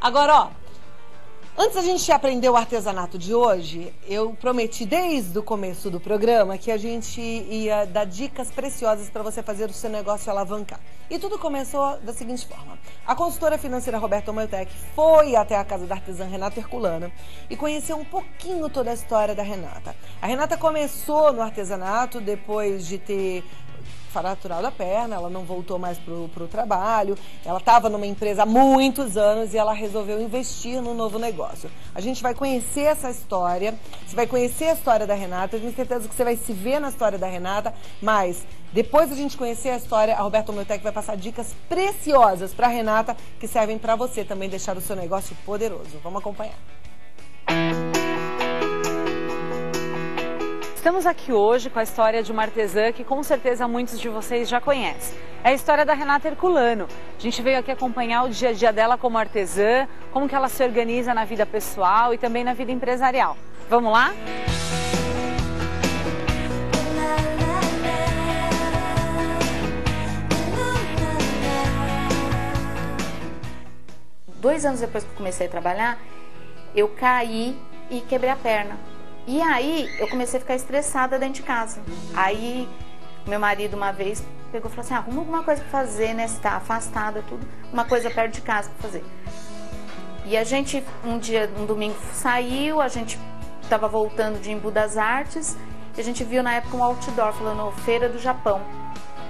Agora, ó, antes da gente aprender o artesanato de hoje, eu prometi desde o começo do programa que a gente ia dar dicas preciosas para você fazer o seu negócio alavancar. E tudo começou da seguinte forma. A consultora financeira Roberta Moiotec foi até a casa da artesã Renata Herculano e conheceu um pouquinho toda a história da Renata. A Renata começou no artesanato depois de ter fraturado a perna, ela não voltou mais pro trabalho, ela estava numa empresa há muitos anos e ela resolveu investir num novo negócio. A gente vai conhecer essa história, você vai conhecer a história da Renata, eu tenho certeza que você vai se ver na história da Renata, mas depois da gente conhecer a história, a Roberta Moiotec vai passar dicas preciosas para a Renata que servem para você também deixar o seu negócio poderoso. Vamos acompanhar. Estamos aqui hoje com a história de uma artesã que com certeza muitos de vocês já conhecem. É a história da Renata Herculano. A gente veio aqui acompanhar o dia a dia dela como artesã, como que ela se organiza na vida pessoal e também na vida empresarial. Vamos lá? Dois anos depois que eu comecei a trabalhar, eu caí e quebrei a perna. E aí eu comecei a ficar estressada dentro de casa. Aí meu marido uma vez pegou e falou assim, arruma alguma coisa pra fazer, né? Você tá afastada, tudo. Uma coisa perto de casa pra fazer. E a gente, um domingo saiu, a gente tava voltando de Embu das Artes, e a gente viu na época um outdoor falando Feira do Japão.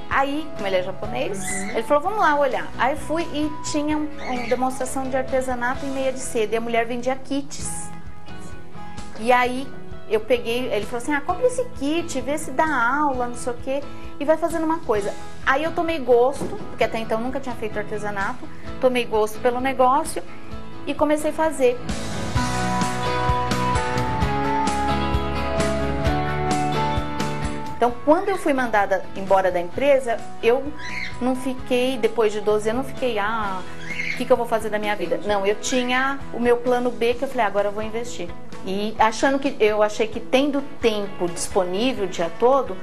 Aí, como ele é japonês, ele falou, vamos lá olhar. Aí fui e tinha uma demonstração de artesanato em meia de seda, e a mulher vendia kits. E aí eu peguei, ele falou assim, compra esse kit, vê se dá aula, não sei o quê, e vai fazendo uma coisa. Aí eu tomei gosto, porque até então nunca tinha feito artesanato, tomei gosto pelo negócio e comecei a fazer. Então, quando eu fui mandada embora da empresa, eu não fiquei, depois de 12 anos, eu não fiquei, o que eu vou fazer da minha vida? Não, eu tinha o meu plano B, que eu falei, agora eu vou investir. E eu achei que tendo tempo disponível o dia todo,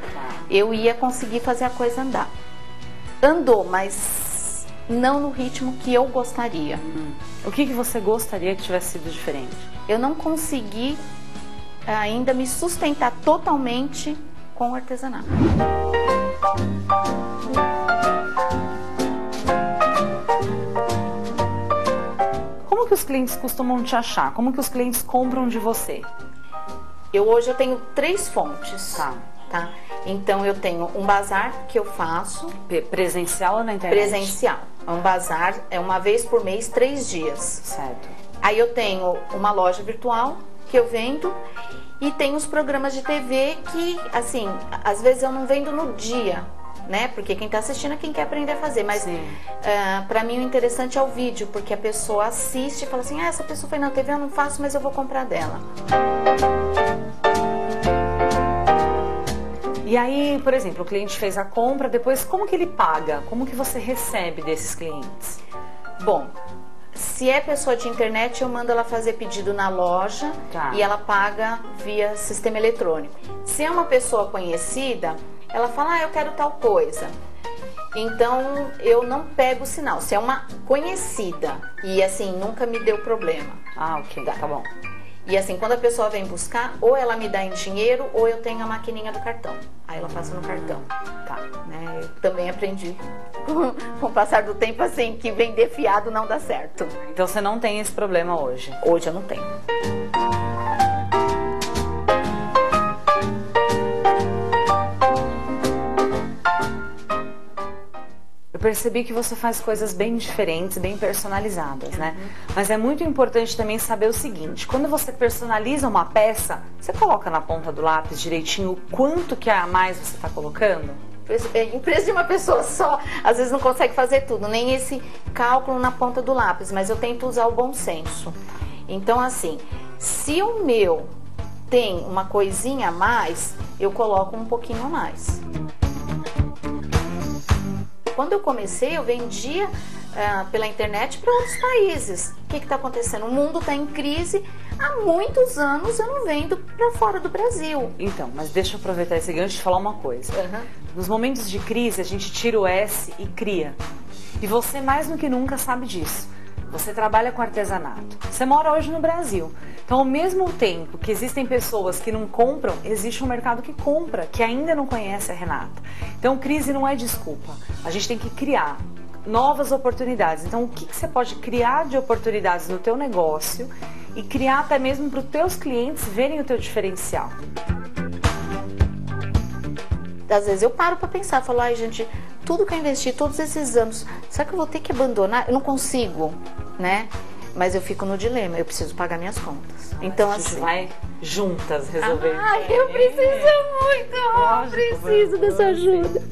eu ia conseguir fazer a coisa andar. Andou, mas não no ritmo que eu gostaria. O que você gostaria que tivesse sido diferente? Eu não consegui ainda me sustentar totalmente com o artesanato. Como que os clientes costumam te achar? Como que os clientes compram de você? Hoje eu tenho 3 fontes, tá? Então eu tenho um bazar que eu faço. Presencial ou na internet? Presencial. É um bazar, é uma vez por mês, 3 dias. Certo. Aí eu tenho uma loja virtual que eu vendo e tem os programas de TV que, assim, às vezes eu não vendo no dia, né? Porque quem tá assistindo é quem quer aprender a fazer, mas pra mim o interessante é o vídeo, porque a pessoa assiste e fala assim, essa pessoa foi na TV, eu não faço, mas eu vou comprar dela. E aí, por exemplo, o cliente fez a compra, depois como que ele paga? Como que você recebe desses clientes? Bom, se é pessoa de internet, eu mando ela fazer pedido na loja e ela paga via sistema eletrônico. Se é uma pessoa conhecida, ela fala, eu quero tal coisa. Então, eu não pego o sinal. Se é uma conhecida e, assim, nunca me deu problema. Ok, tá bom. E, assim, quando a pessoa vem buscar, ou ela me dá em dinheiro, ou eu tenho a maquininha do cartão. Aí ela passa no cartão. Tá, né? Eu também aprendi com o passar do tempo, assim, que vender fiado não dá certo. Então, você não tem esse problema hoje? Hoje eu não tenho. Eu percebi que você faz coisas bem diferentes, bem personalizadas, né? Mas é muito importante também saber o seguinte, quando você personaliza uma peça, você coloca na ponta do lápis direitinho o quanto que a mais você está colocando? Empresa de uma pessoa só, às vezes não consegue fazer tudo, nem esse cálculo na ponta do lápis, mas eu tento usar o bom senso. Então, assim, se o meu tem uma coisinha a mais, eu coloco um pouquinho a mais. Quando eu comecei, eu vendia pela internet para outros países. O que está acontecendo? O mundo está em crise. Há muitos anos eu não vendo para fora do Brasil. Então, mas deixa eu aproveitar esse gancho e falar uma coisa. Nos momentos de crise, a gente tira o S e cria. E você, mais do que nunca, sabe disso. você trabalha com artesanato, você mora hoje no Brasil. Então, ao mesmo tempo que existem pessoas que não compram, existe um mercado que compra, que ainda não conhece a Renata. Então, crise não é desculpa. A gente tem que criar novas oportunidades. Então, o que você pode criar de oportunidades no teu negócio e criar até mesmo para os teus clientes verem o teu diferencial? Às vezes eu paro para pensar, falo, ai gente, tudo que eu investi todos esses anos, será que eu vou ter que abandonar? Eu não consigo, né? Mas eu fico no dilema, eu preciso pagar minhas contas. Então, a gente assim, vai juntas resolver. Ai, eu preciso muito, eu preciso dessa ajuda.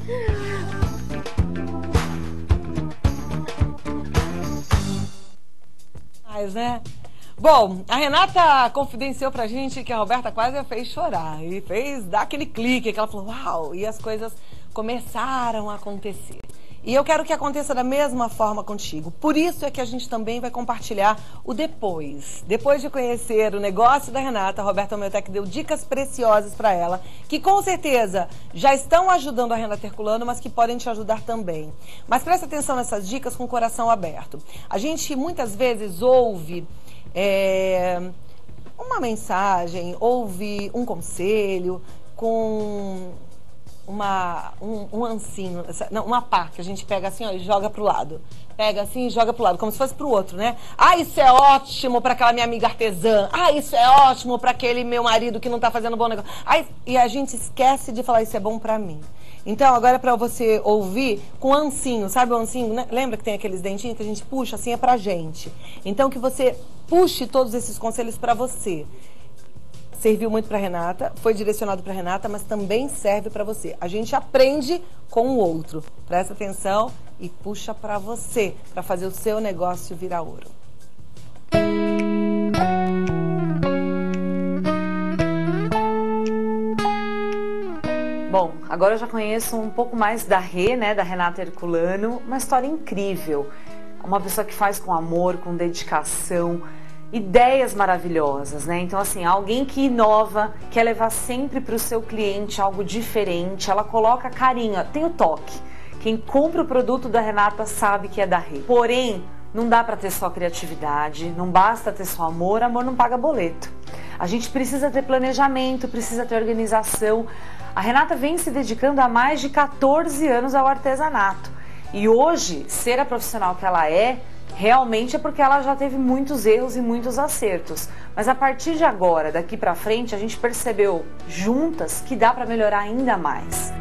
Mas, né? Bom, a Renata confidenciou pra gente que a Roberta quase a fez chorar e fez dar aquele clique, que ela falou, uau, e as coisas começaram a acontecer. E eu quero que aconteça da mesma forma contigo. Por isso é que a gente também vai compartilhar o depois. Depois de conhecer o negócio da Renata, a Roberta Homeotech deu dicas preciosas para ela, que com certeza já estão ajudando a Renata Herculano, mas que podem te ajudar também. Mas presta atenção nessas dicas com o coração aberto. A gente muitas vezes ouve uma mensagem, ouve um conselho com um ancinho, não, uma pá que a gente pega assim, ó, e joga pro lado. Pega assim e joga pro lado, como se fosse pro outro, né? Ah, isso é ótimo pra aquela minha amiga artesã. Ah, isso é ótimo pra aquele meu marido que não tá fazendo bom negócio. Ah, e a gente esquece de falar, isso é bom pra mim. Então, agora é pra você ouvir com ancinho, sabe o ancinho, né? Lembra que tem aqueles dentinhos que a gente puxa, assim é pra gente. Então, que você puxe todos esses conselhos pra você. Serviu muito para Renata, foi direcionado para Renata, mas também serve para você. A gente aprende com o outro. Presta atenção e puxa para você, para fazer o seu negócio virar ouro. Bom, agora eu já conheço um pouco mais da Rê, né, da Renata Herculano, uma história incrível. Uma pessoa que faz com amor, com dedicação, ideias maravilhosas, né? Então, assim, alguém que inova, quer levar sempre para o seu cliente algo diferente, ela coloca carinho, tem o toque. Quem compra o produto da Renata sabe que é da Rê. Porém, não dá para ter só criatividade, não basta ter só amor, amor não paga boleto. A gente precisa ter planejamento, precisa ter organização. A Renata vem se dedicando há mais de 14 anos ao artesanato. E hoje, ser a profissional que ela é, realmente é porque ela já teve muitos erros e muitos acertos. Mas a partir de agora, daqui pra frente, a gente percebeu juntas que dá pra melhorar ainda mais.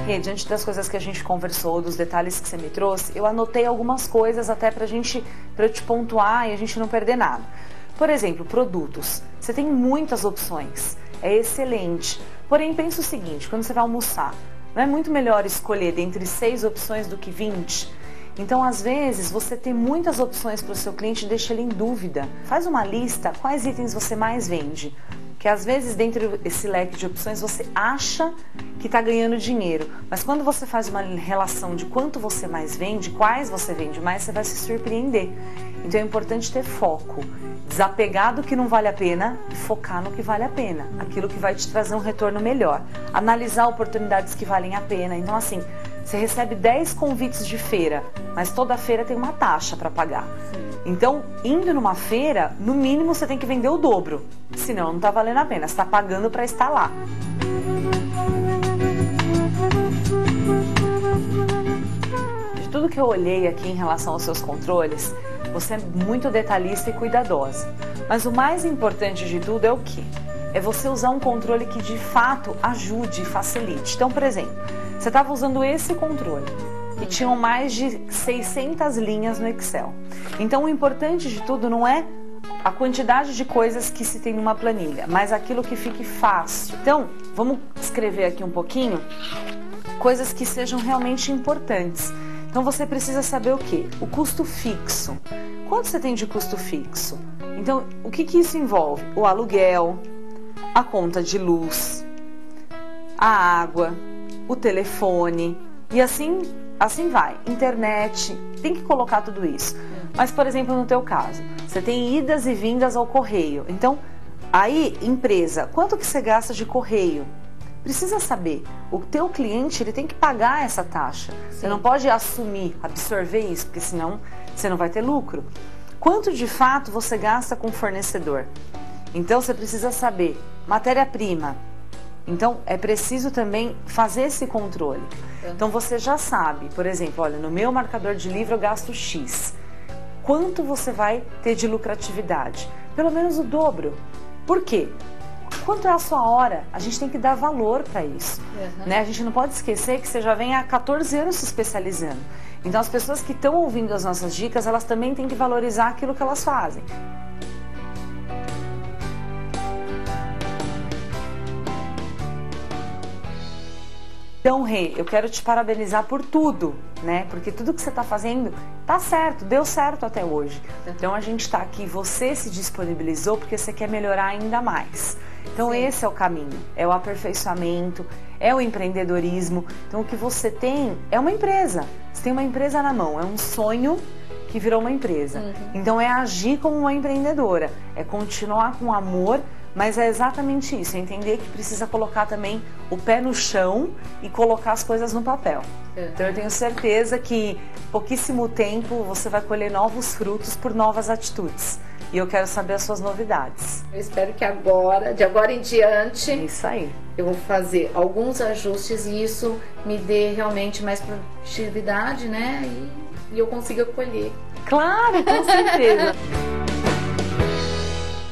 E diante das coisas que a gente conversou, dos detalhes que você me trouxe, eu anotei algumas coisas até pra eu te pontuar e a gente não perder nada. Por exemplo, produtos. Você tem muitas opções, é excelente. Porém, pensa o seguinte, quando você vai almoçar, não é muito melhor escolher dentre 6 opções do que 20? Então, às vezes, você ter muitas opções para o seu cliente deixa ele em dúvida. Faz uma lista, quais itens você mais vende. Porque às vezes, dentro desse leque de opções, você acha que está ganhando dinheiro. Mas quando você faz uma relação de quanto você mais vende, quais você vende mais, você vai se surpreender. Então é importante ter foco. Desapegar do que não vale a pena e focar no que vale a pena. Aquilo que vai te trazer um retorno melhor. Analisar oportunidades que valem a pena. Então, assim, você recebe 10 convites de feira, mas toda feira tem uma taxa para pagar. Então, indo numa feira, no mínimo você tem que vender o dobro. Senão não está valendo a pena, você está pagando para estar lá. De tudo que eu olhei aqui em relação aos seus controles, você é muito detalhista e cuidadosa. Mas o mais importante de tudo é o quê? É você usar um controle que de fato ajude e facilite. Então, por exemplo, você estava usando esse controle e tinham mais de 600 linhas no Excel. Então, o importante de tudo não é a quantidade de coisas que se tem numa planilha, mas aquilo que fique fácil. Então, vamos escrever aqui um pouquinho coisas que sejam realmente importantes. Então, você precisa saber o quê? O custo fixo. Quanto você tem de custo fixo? Então, o que isso envolve? O aluguel, a conta de luz, a água, o telefone e assim vai. Internet, tem que colocar tudo isso. Mas, por exemplo, no teu caso, você tem idas e vindas ao correio. Então, aí, empresa, quanto que você gasta de correio? precisa saber. O teu cliente, ele tem que pagar essa taxa. Você não pode assumir, absorver isso, porque senão você não vai ter lucro. Quanto de fato você gasta com o fornecedor? Então você precisa saber matéria-prima. Então é preciso também fazer esse controle. Então você já sabe, por exemplo, olha, no meu marcador de livro eu gasto X. Quanto você vai ter de lucratividade? Pelo menos o dobro. Por quê? Quanto é a sua hora? A gente tem que dar valor para isso. Né? A gente não pode esquecer que você já vem há 14 anos se especializando. Então as pessoas que estão ouvindo as nossas dicas, elas também têm que valorizar aquilo que elas fazem. Então, Rê, eu quero te parabenizar por tudo, né? Porque tudo que você está fazendo tá certo, deu certo até hoje. Então a gente está aqui, você se disponibilizou porque você quer melhorar ainda mais. Então esse é o caminho, é o aperfeiçoamento, é o empreendedorismo. Então o que você tem é uma empresa, você tem uma empresa na mão, é um sonho que virou uma empresa. Então é agir como uma empreendedora, é continuar com amor, mas é exatamente isso, é entender que precisa colocar também o pé no chão e colocar as coisas no papel. Então eu tenho certeza que em pouquíssimo tempo você vai colher novos frutos por novas atitudes. E eu quero saber as suas novidades. Eu espero que agora, de agora em diante, isso aí. Eu vou fazer alguns ajustes e isso me dê realmente mais produtividade, né? E eu consiga colher. Claro, com certeza.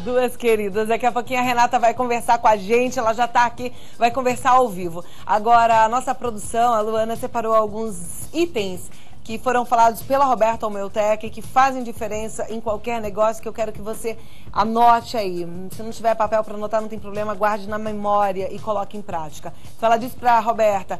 Duas queridas, daqui a pouquinho a Renata vai conversar com a gente, ela já está aqui, vai conversar ao vivo. Agora, a nossa produção, a Luana, separou alguns itens que foram falados pela Roberta Almeutec, que fazem diferença em qualquer negócio, que eu quero que você anote aí. Se não tiver papel para anotar, não tem problema, guarde na memória e coloque em prática. Então ela disse para a Roberta,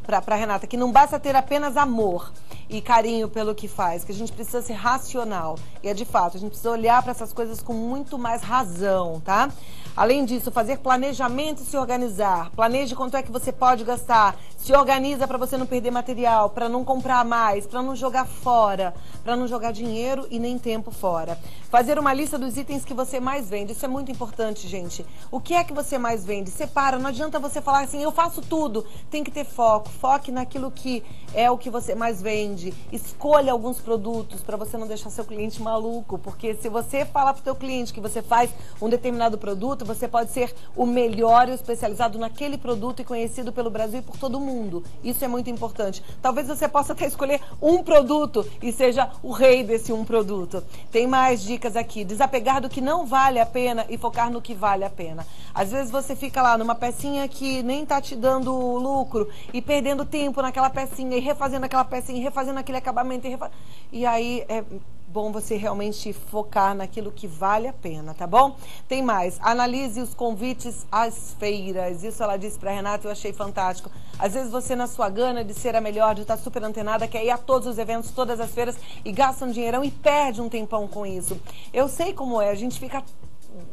para Renata, que não basta ter apenas amor e carinho pelo que faz, que a gente precisa ser racional. E é de fato, a gente precisa olhar para essas coisas com muito mais razão, tá? Além disso, fazer planejamento e se organizar. Planeje quanto é que você pode gastar. Se organiza para você não perder material, para não comprar mais, para não jogar fora, para não jogar dinheiro e nem tempo fora. Fazer uma lista dos itens que você mais vende. Isso é muito importante, gente. O que é que você mais vende? Separa. Não adianta você falar assim, eu faço tudo. Tem que ter foco. Foque naquilo que é o que você mais vende. Escolha alguns produtos para você não deixar seu cliente maluco. Porque se você falar para o seu cliente que você faz um determinado produto, você pode ser o melhor e o especializado naquele produto e conhecido pelo Brasil e por todo mundo. Isso é muito importante. Talvez você possa até escolher um produto e seja o rei desse um produto. Tem mais dicas aqui. Desapegar do que não vale a pena e focar no que vale a pena. Às vezes você fica lá numa pecinha que nem tá te dando lucro e perdendo tempo naquela pecinha e refazendo aquela pecinha e refazendo aquele acabamento e aí é bom você realmente focar naquilo que vale a pena, tá bom? Tem mais, analise os convites às feiras. Isso ela disse pra Renata, eu achei fantástico. Às vezes você, na sua gana de ser a melhor, de estar super antenada, quer ir a todos os eventos, todas as feiras e gasta um dinheirão e perde um tempão com isso. Eu sei como é, a gente fica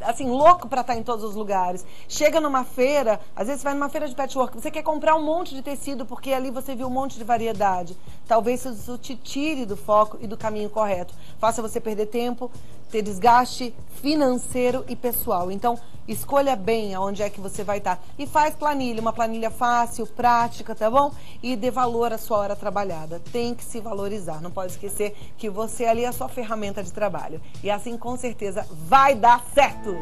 assim, louco pra estar em todos os lugares. Chega numa feira, às vezes você vai numa feira de patchwork, você quer comprar um monte de tecido porque ali você viu um monte de variedade. Talvez isso te tire do foco e do caminho correto. Faça você perder tempo, ter desgaste financeiro e pessoal. Então, escolha bem aonde é que você vai estar. E faz planilha, uma planilha fácil, prática, tá bom? E dê valor à sua hora trabalhada. Tem que se valorizar. Não pode esquecer que você ali é a sua ferramenta de trabalho. E assim, com certeza, vai dar certo!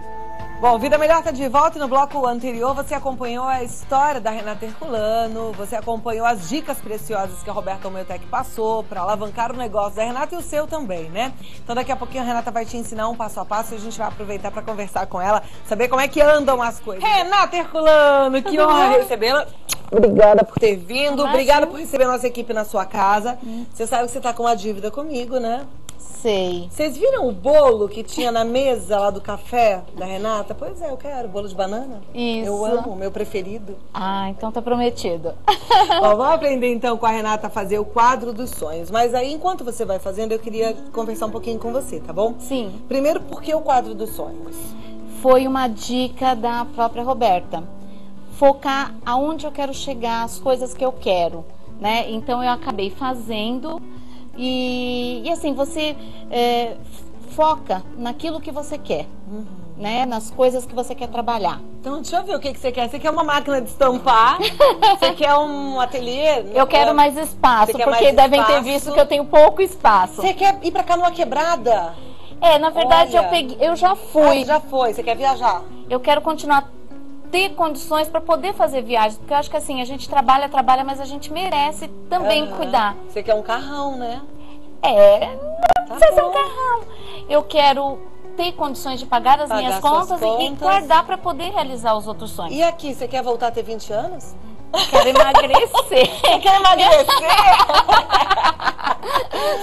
Bom, Vida Melhor tá de volta e no bloco anterior você acompanhou a história da Renata Herculano, você acompanhou as dicas preciosas que a Roberta Almeutec passou para alavancar o negócio da Renata e o seu também, né? Então daqui a pouquinho a Renata vai te ensinar um passo a passo e a gente vai aproveitar para conversar com ela, saber como é que andam as coisas. Renata Herculano, que honra recebê-la. Obrigada por ter vindo, obrigada por receber a nossa equipe na sua casa. Você sabe que você tá com uma dívida comigo, né? Sei. Vocês viram o bolo que tinha na mesa lá do café da Renata? Pois é, eu quero. Bolo de banana. Isso. Eu amo, o meu preferido. Ah, então tá prometido. Bom, vamos aprender então com a Renata a fazer o quadro dos sonhos. Mas aí, enquanto você vai fazendo, eu queria conversar um pouquinho com você, tá bom? Sim. Primeiro, por que o quadro dos sonhos? Foi uma dica da própria Roberta. Focar aonde eu quero chegar, as coisas que eu quero, né? Então eu acabei fazendo e assim, você foca naquilo que você quer. né, nas coisas que você quer trabalhar. Então, deixa eu ver o que você quer. Você quer uma máquina de estampar? Você quer um ateliê? Eu quero mais espaço, Você quer porque mais devem ter espaço? visto que eu tenho pouco espaço. Você quer ir pra Canoa Quebrada? Na verdade, Olha. eu já fui. Ah, já foi. Você quer viajar? Eu quero continuar ter condições para poder fazer viagens, porque eu acho que assim, a gente trabalha, mas a gente merece também cuidar. Você quer um carrão, né? Não precisa ser um carrão. Eu quero ter condições de pagar as minhas contas e guardar para poder realizar os outros sonhos. E aqui, você quer voltar a ter 20 anos? Quero emagrecer. Você quer emagrecer?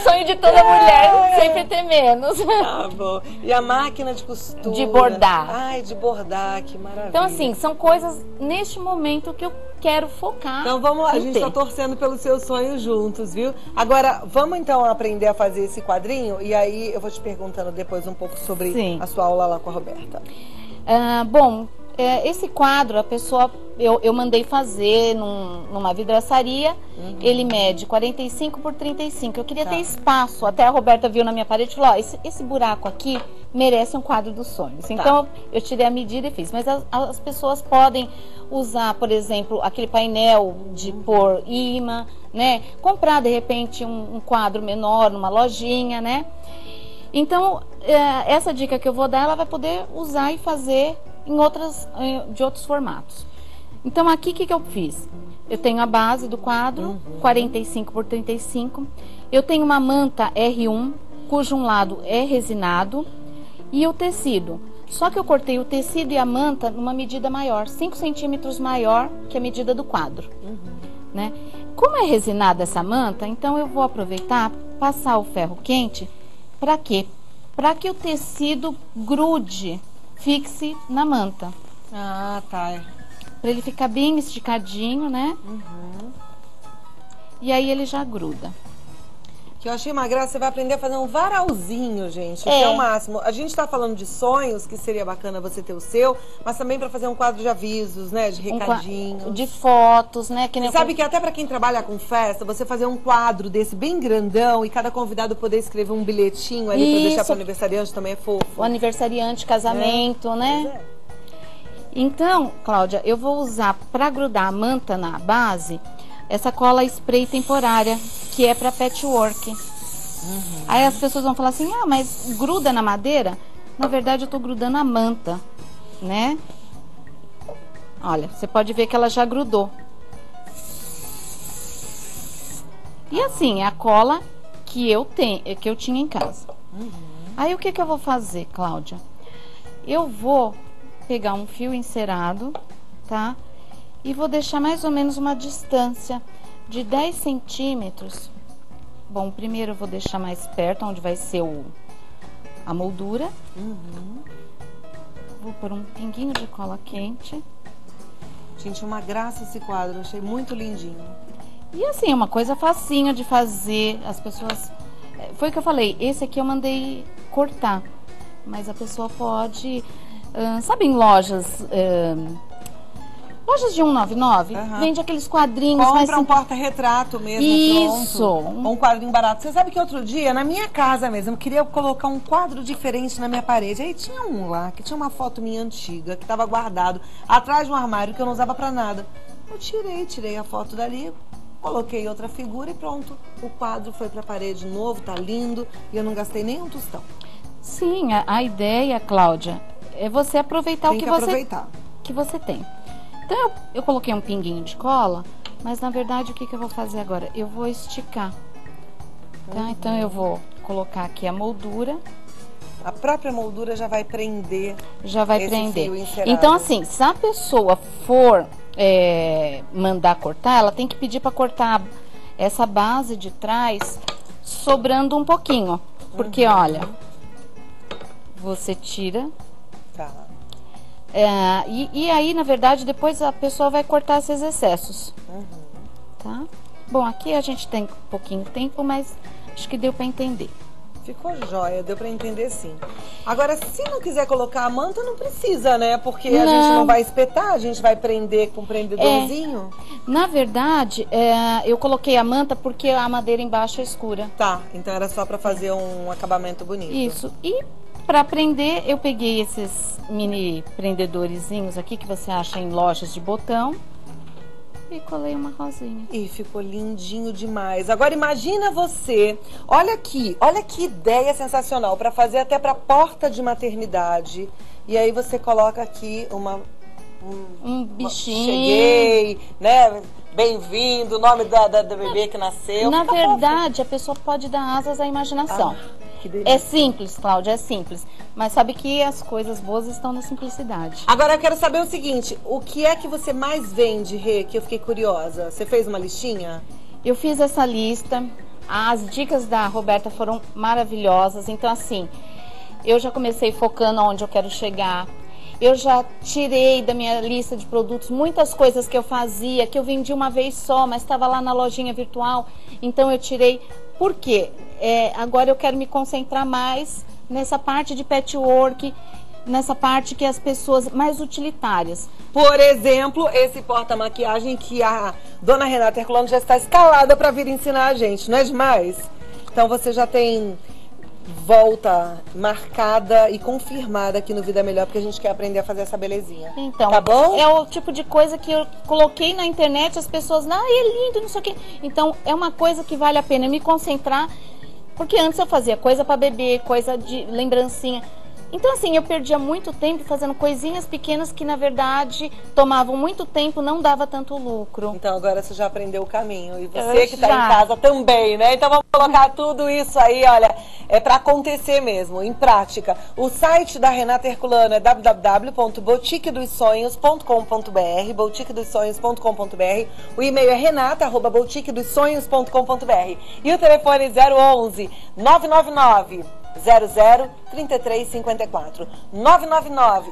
Sonho de toda mulher, sempre ter menos. Tá bom. E a máquina de costura? De bordar. Ai, de bordar, que maravilha. Então, assim, são coisas neste momento que eu quero focar. Então vamos lá, a gente ter. tá torcendo pelos seus sonhos juntos, viu? Agora, vamos então aprender a fazer esse quadrinho e aí eu vou te perguntando depois um pouco sobre a sua aula lá com a Roberta. Bom, esse quadro, a pessoa, eu mandei fazer numa vidraçaria, ele mede 45 por 35. Eu queria ter espaço, até a Roberta viu na minha parede e falou, ó, esse buraco aqui merece um quadro dos sonhos. Então, eu tirei a medida e fiz. Mas as pessoas podem usar, por exemplo, aquele painel de pôr imã, né? Comprar, de repente, um quadro menor numa lojinha, né? Então, essa dica que eu vou dar, ela vai poder usar e fazer de outros formatos. Então, aqui, o que eu fiz? Eu tenho a base do quadro, 45 por 35. Eu tenho uma manta R1, cujo um lado é resinado, e o tecido. Só que eu cortei o tecido e a manta numa medida maior, 5 centímetros maior que a medida do quadro. Né? Como é resinada essa manta, então eu vou aproveitar, passar o ferro quente. Para quê? Para que o tecido grude, fixe na manta. Ah, tá. Para ele ficar bem esticadinho, né? E aí ele já gruda. Que eu achei uma graça, você vai aprender a fazer um varalzinho, gente. Que é o máximo. A gente tá falando de sonhos, que seria bacana você ter o seu, mas também para fazer um quadro de avisos, né? De recadinhos. De fotos, né? Você sabe que até para quem trabalha com festa, você fazer um quadro desse bem grandão e cada convidado poder escrever um bilhetinho ali para deixar para o aniversariante também é fofo. O aniversariante, casamento, né? Então, Cláudia, eu vou usar para grudar a manta na base essa cola spray temporária, que é para patchwork. Aí as pessoas vão falar assim, mas gruda na madeira? Na verdade, eu tô grudando a manta, né? Olha, você pode ver que ela já grudou. E assim, é a cola que eu tinha em casa. Aí o que eu vou fazer, Cláudia? Eu vou pegar um fio encerado, tá? E vou deixar mais ou menos uma distância de 10 centímetros. Bom, primeiro eu vou deixar mais perto, onde vai ser a moldura. Vou pôr um pinguinho de cola quente. Gente, uma graça esse quadro, eu achei muito lindinho. E assim, é uma coisa facinha de fazer, as pessoas... Foi o que eu falei, esse aqui eu mandei cortar, mas a pessoa pode... sabe em lojas de 199, vende aqueles quadrinhos. Compra um porta-retrato mesmo. Isso. Pronto. Ou um quadrinho barato. Você sabe que outro dia, na minha casa mesmo, eu queria colocar um quadro diferente na minha parede. Aí tinha um lá, que tinha uma foto minha antiga, que estava guardado atrás de um armário que eu não usava pra nada. Eu tirei a foto dali, coloquei outra figura e pronto. O quadro foi pra parede novo, tá lindo, e eu não gastei nem um tostão. Sim, a ideia, Cláudia, é você aproveitar que você tem. Então, eu coloquei um pinguinho de cola, mas na verdade o que eu vou fazer agora? Eu vou esticar, tá? Então eu vou colocar aqui a moldura. A própria moldura já vai prender. Já vai prender. Então assim, se a pessoa for mandar cortar, ela tem que pedir para cortar essa base de trás sobrando um pouquinho. Porque olha, você tira. Tá. E aí, na verdade, depois a pessoa vai cortar esses excessos. Tá? Bom, aqui a gente tem um pouquinho de tempo, mas acho que deu para entender. Ficou jóia, deu pra entender sim. Agora, se não quiser colocar a manta, não precisa, né? Porque a gente não vai espetar, a gente vai prender com um prendedorzinho. Na verdade, eu coloquei a manta porque a madeira embaixo é escura. Tá, então era só pra fazer um acabamento bonito. Isso. E para aprender, eu peguei esses mini prendedorzinhos aqui que você acha em lojas de botão e colei uma rosinha. E ficou lindinho demais. Agora imagina você, olha aqui, olha que ideia sensacional para fazer até para porta de maternidade. E aí você coloca aqui um bichinho. Cheguei, né? Bem-vindo, o nome da bebê que nasceu. Na verdade, a pessoa pode dar asas à imaginação. Que delícia. É simples, Cláudia, é simples. Mas sabe que as coisas boas estão na simplicidade. Agora eu quero saber o seguinte, o que é que você mais vende, Rê, que eu fiquei curiosa? Você fez uma listinha? Eu fiz essa lista, as dicas da Roberta foram maravilhosas. Então assim, eu já comecei focando onde eu quero chegar. Eu já tirei da minha lista de produtos muitas coisas que eu fazia, que eu vendi uma vez só, mas estava lá na lojinha virtual. Então eu tirei. Por quê? Agora eu quero me concentrar mais nessa parte de patchwork, nessa parte que as pessoas mais utilitárias. Por exemplo, esse porta-maquiagem que a dona Renata Herculano já está escalada para vir ensinar a gente, não é demais? Então você já tem volta marcada e confirmada aqui no Vida Melhor, porque a gente quer aprender a fazer essa belezinha. Então, tá bom? É o tipo de coisa que eu coloquei na internet, as pessoas, é lindo, não sei o quê. Então, é uma coisa que vale a pena me concentrar, porque antes eu fazia coisa para bebê, coisa de lembrancinha. Então, assim, eu perdia muito tempo fazendo coisinhas pequenas que, na verdade, tomavam muito tempo, não dava tanto lucro. Então, agora você já aprendeu o caminho. E você que está em casa também, né? Então, vamos colocar tudo isso aí, olha, é para acontecer mesmo, em prática. O site da Renata Herculano é www.boutiquedosonhos.com.br, boutiquedosonhos.com.br. O e-mail é renata@boutiquedosonhos.com.br. E o telefone 011 999 003354 999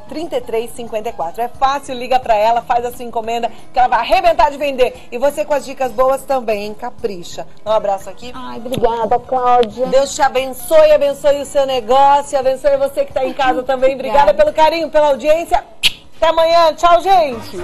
003354. É fácil, liga pra ela, faz a sua encomenda que ela vai arrebentar de vender. E você com as dicas boas também, hein? Capricha. Um abraço aqui. Ai, obrigada, Cláudia. Deus te abençoe, abençoe o seu negócio, abençoe você que tá em casa também. Obrigada pelo carinho, pela audiência. Até amanhã. Tchau, gente.